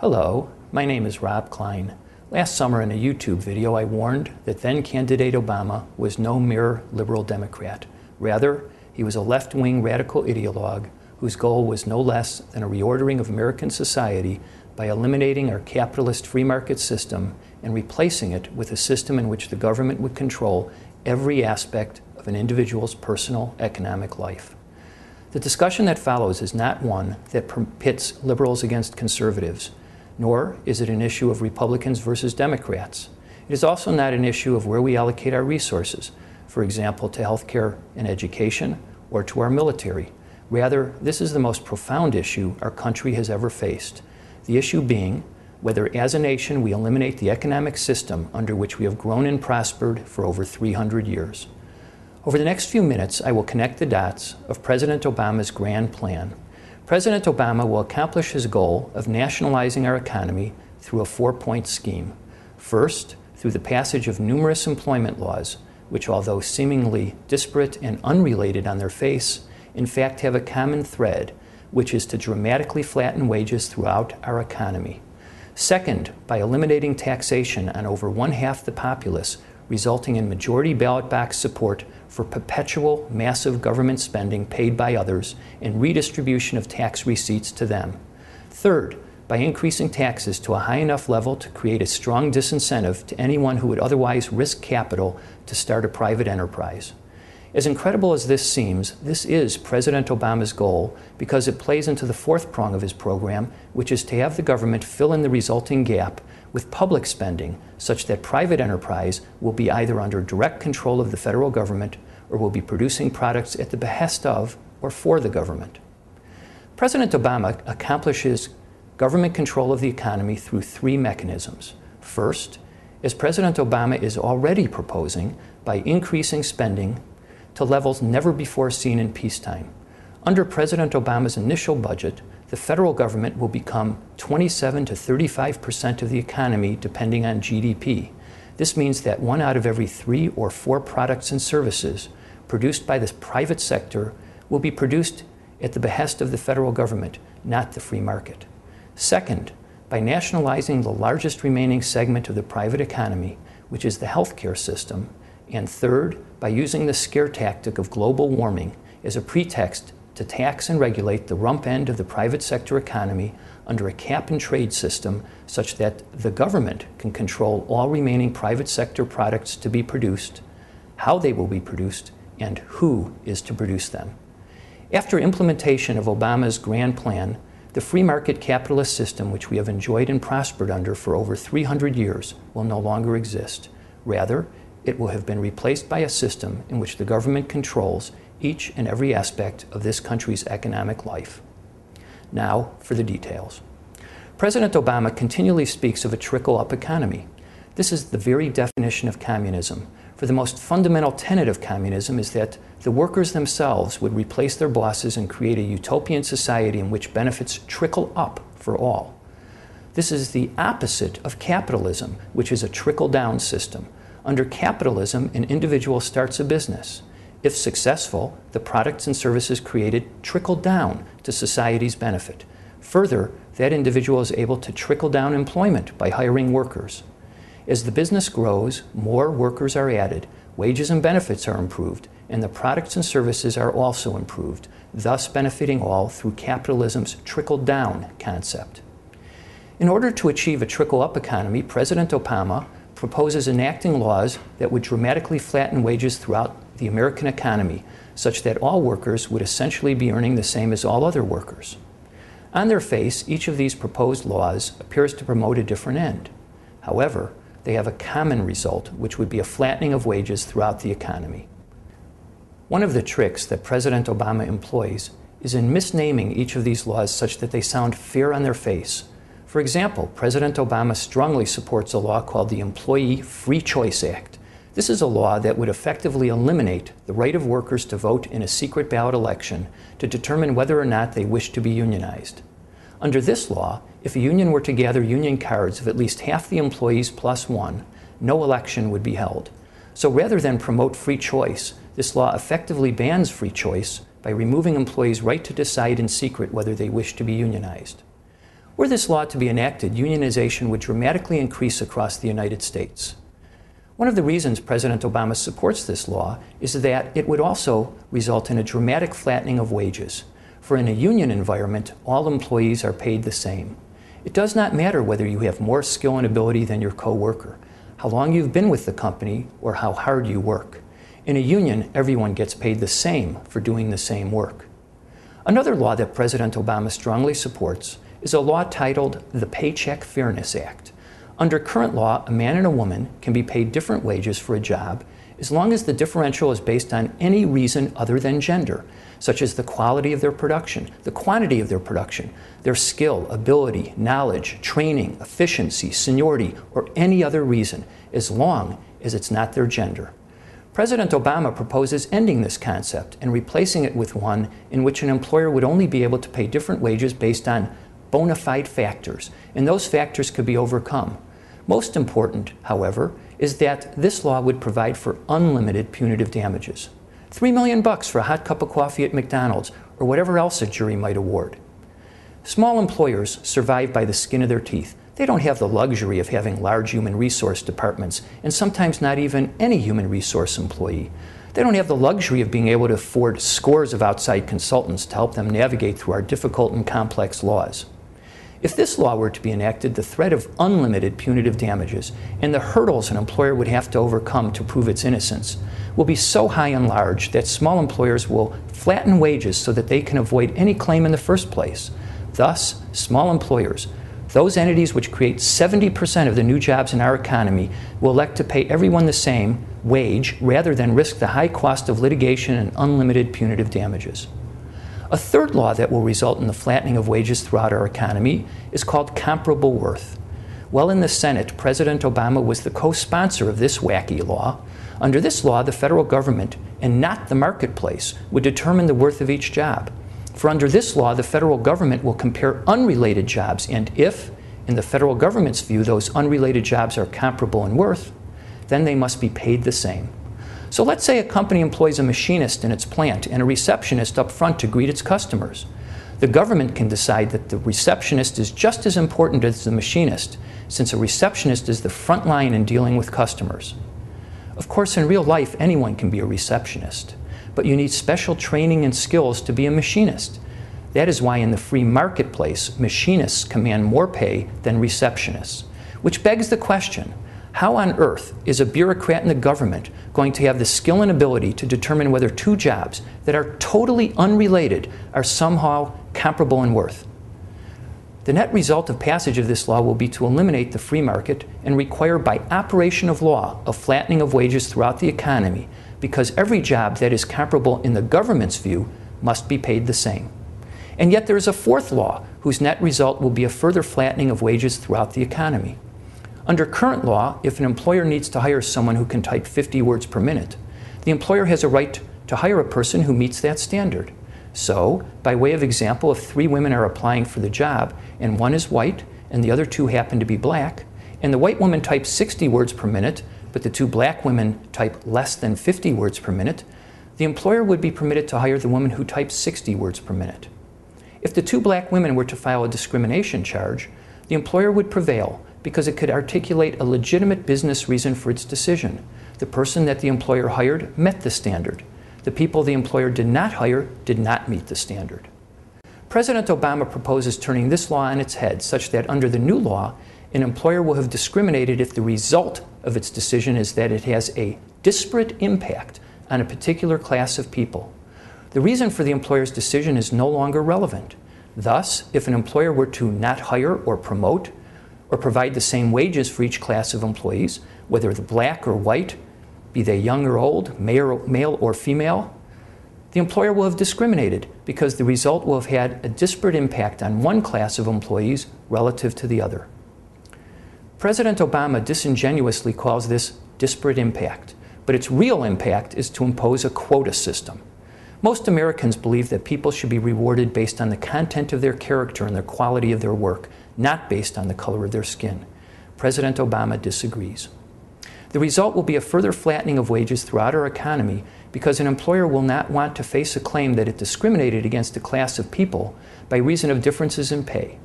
Hello, my name is Rob Klein. Last summer in a YouTube video I warned that then-candidate Obama was no mere liberal Democrat. Rather, he was a left-wing radical ideologue whose goal was no less than a reordering of American society by eliminating our capitalist free market system and replacing it with a system in which the government would control every aspect of an individual's personal economic life. The discussion that follows is not one that pits liberals against conservatives, nor is it an issue of Republicans versus Democrats. It is also not an issue of where we allocate our resources, for example, to healthcare and education, or to our military. Rather, this is the most profound issue our country has ever faced. The issue being whether, as a nation, we eliminate the economic system under which we have grown and prospered for over 300 years. Over the next few minutes, I will connect the dots of President Obama's grand plan. President Obama will accomplish his goal of nationalizing our economy through a four-point scheme. First, through the passage of numerous employment laws, which, although seemingly disparate and unrelated on their face, in fact have a common thread, which is to dramatically flatten wages throughout our economy. Second, by eliminating taxation on over one-half the populace, resulting in majority ballot box support for perpetual massive government spending paid by others and redistribution of tax receipts to them. Third, by increasing taxes to a high enough level to create a strong disincentive to anyone who would otherwise risk capital to start a private enterprise. As incredible as this seems, this is President Obama's goal because it plays into the fourth prong of his program, which is to have the government fill in the resulting gap with public spending such that private enterprise will be either under direct control of the federal government or will be producing products at the behest of or for the government. President Obama accomplishes government control of the economy through three mechanisms. First, as President Obama is already proposing, by increasing spending to levels never before seen in peacetime. Under President Obama's initial budget, the federal government will become 27 to 35% of the economy depending on GDP. This means that 1 out of every 3 or 4 products and services produced by the private sector will be produced at the behest of the federal government, not the free market. Second, by nationalizing the largest remaining segment of the private economy, which is the healthcare system. And third, by using the scare tactic of global warming as a pretext to tax and regulate the rump end of the private sector economy under a cap-and-trade system such that the government can control all remaining private sector products to be produced, how they will be produced, and who is to produce them. After implementation of Obama's grand plan, the free market capitalist system which we have enjoyed and prospered under for over 300 years will no longer exist. Rather, it will have been replaced by a system in which the government controls each and every aspect of this country's economic life. Now for the details. President Obama continually speaks of a trickle-up economy. This is the very definition of communism. For the most fundamental tenet of communism is that the workers themselves would replace their bosses and create a utopian society in which benefits trickle up for all. This is the opposite of capitalism, which is a trickle-down system. Under capitalism, an individual starts a business. If successful, the products and services created trickle down to society's benefit. Further, that individual is able to trickle down employment by hiring workers. As the business grows, more workers are added, wages and benefits are improved, and the products and services are also improved, thus benefiting all through capitalism's trickle-down concept. In order to achieve a trickle-up economy, President Obama proposes enacting laws that would dramatically flatten wages throughout the American economy, such that all workers would essentially be earning the same as all other workers. On their face, each of these proposed laws appears to promote a different end. However, they have a common result, which would be a flattening of wages throughout the economy. One of the tricks that President Obama employs is in misnaming each of these laws such that they sound fair on their face. For example, President Obama strongly supports a law called the Employee Free Choice Act. This is a law that would effectively eliminate the right of workers to vote in a secret ballot election to determine whether or not they wish to be unionized. Under this law, if a union were to gather union cards of at least half the employees plus one, no election would be held. So rather than promote free choice, this law effectively bans free choice by removing employees' right to decide in secret whether they wish to be unionized. Were this law to be enacted, unionization would dramatically increase across the United States. One of the reasons President Obama supports this law is that it would also result in a dramatic flattening of wages. For in a union environment, all employees are paid the same. It does not matter whether you have more skill and ability than your co-worker, how long you've been with the company, or how hard you work. In a union, everyone gets paid the same for doing the same work. Another law that President Obama strongly supports is a law titled the Paycheck Fairness Act. Under current law, a man and a woman can be paid different wages for a job as long as the differential is based on any reason other than gender, such as the quality of their production, the quantity of their production, their skill, ability, knowledge, training, efficiency, seniority, or any other reason, as long as it's not their gender. President Obama proposes ending this concept and replacing it with one in which an employer would only be able to pay different wages based on bona fide factors, and those factors could be overcome. Most important, however, is that this law would provide for unlimited punitive damages. $3 million for a hot cup of coffee at McDonald's, or whatever else a jury might award. Small employers survive by the skin of their teeth. They don't have the luxury of having large human resource departments, and sometimes not even any human resource employee. They don't have the luxury of being able to afford scores of outside consultants to help them navigate through our difficult and complex laws. If this law were to be enacted, the threat of unlimited punitive damages and the hurdles an employer would have to overcome to prove its innocence will be so high and large that small employers will flatten wages so that they can avoid any claim in the first place. Thus, small employers, those entities which create 70% of the new jobs in our economy, will elect to pay everyone the same wage rather than risk the high cost of litigation and unlimited punitive damages. A third law that will result in the flattening of wages throughout our economy is called comparable worth. While in the Senate, President Obama was the co-sponsor of this wacky law. Under this law, the federal government, and not the marketplace, would determine the worth of each job. For under this law, the federal government will compare unrelated jobs, and if, in the federal government's view, those unrelated jobs are comparable in worth, then they must be paid the same. So let's say a company employs a machinist in its plant and a receptionist up front to greet its customers. The government can decide that the receptionist is just as important as the machinist, since a receptionist is the front line in dealing with customers. Of course, in real life, anyone can be a receptionist, but you need special training and skills to be a machinist. That is why in the free marketplace, machinists command more pay than receptionists. Which begs the question, how on earth is a bureaucrat in the government going to have the skill and ability to determine whether two jobs that are totally unrelated are somehow comparable in worth? The net result of passage of this law will be to eliminate the free market and require by operation of law a flattening of wages throughout the economy, because every job that is comparable in the government's view must be paid the same. And yet there is a fourth law whose net result will be a further flattening of wages throughout the economy. Under current law, if an employer needs to hire someone who can type 50 words per minute, the employer has a right to hire a person who meets that standard. So, by way of example, if 3 women are applying for the job and one is white and the other 2 happen to be black, and the white woman types 60 words per minute, but the 2 black women type less than 50 words per minute, the employer would be permitted to hire the woman who types 60 words per minute. If the 2 black women were to file a discrimination charge, the employer would prevail because it could articulate a legitimate business reason for its decision. The person that the employer hired met the standard. The people the employer did not hire did not meet the standard. President Obama proposes turning this law on its head such that under the new law, an employer will have discriminated if the result of its decision is that it has a disparate impact on a particular class of people. The reason for the employer's decision is no longer relevant. Thus, if an employer were to not hire or promote or provide the same wages for each class of employees, whether the black or white, be they young or old, male or female, the employer will have discriminated because the result will have had a disparate impact on one class of employees relative to the other. President Obama disingenuously calls this disparate impact, but its real impact is to impose a quota system. Most Americans believe that people should be rewarded based on the content of their character and the quality of their work, not based on the color of their skin. President Obama disagrees. The result will be a further flattening of wages throughout our economy because an employer will not want to face a claim that it discriminated against a class of people by reason of differences in pay.